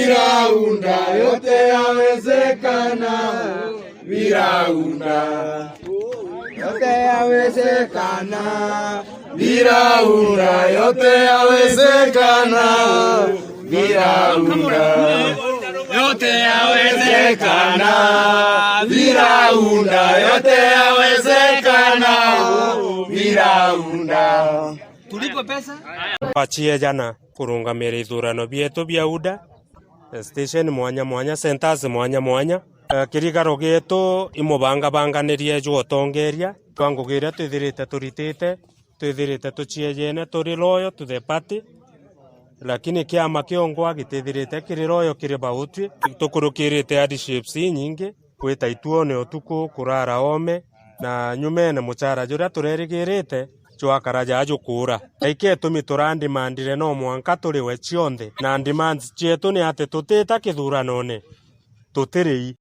Viraunda, yote yawezekana. Viraunda, yote yawezekana. Viraunda, yote yawezekana. Viraunda, yote yawezekana. Viraunda, yote yawezekana. Viraunda. Tulipo pesa Pachie jana kurungamira ithurano bietu bia UDA station mwanya mwanya centers mwanya mwanya kirigaro gitu imubanganirie juotongeria twangugira twithirite turitite twithirite tuchiejene turi loyo to the party lakini kiama kiongwa gitithirite kiri loyo kiri bautwi tukurukirite hardships nyingi kwita ituone utuku kurara ome na nyumene muchara juria turerigirite chwakaraja ajukura aike tumi turandimandire no mwanka turiwe chionde na demands chetu ni ate tutita kithuranone tutirei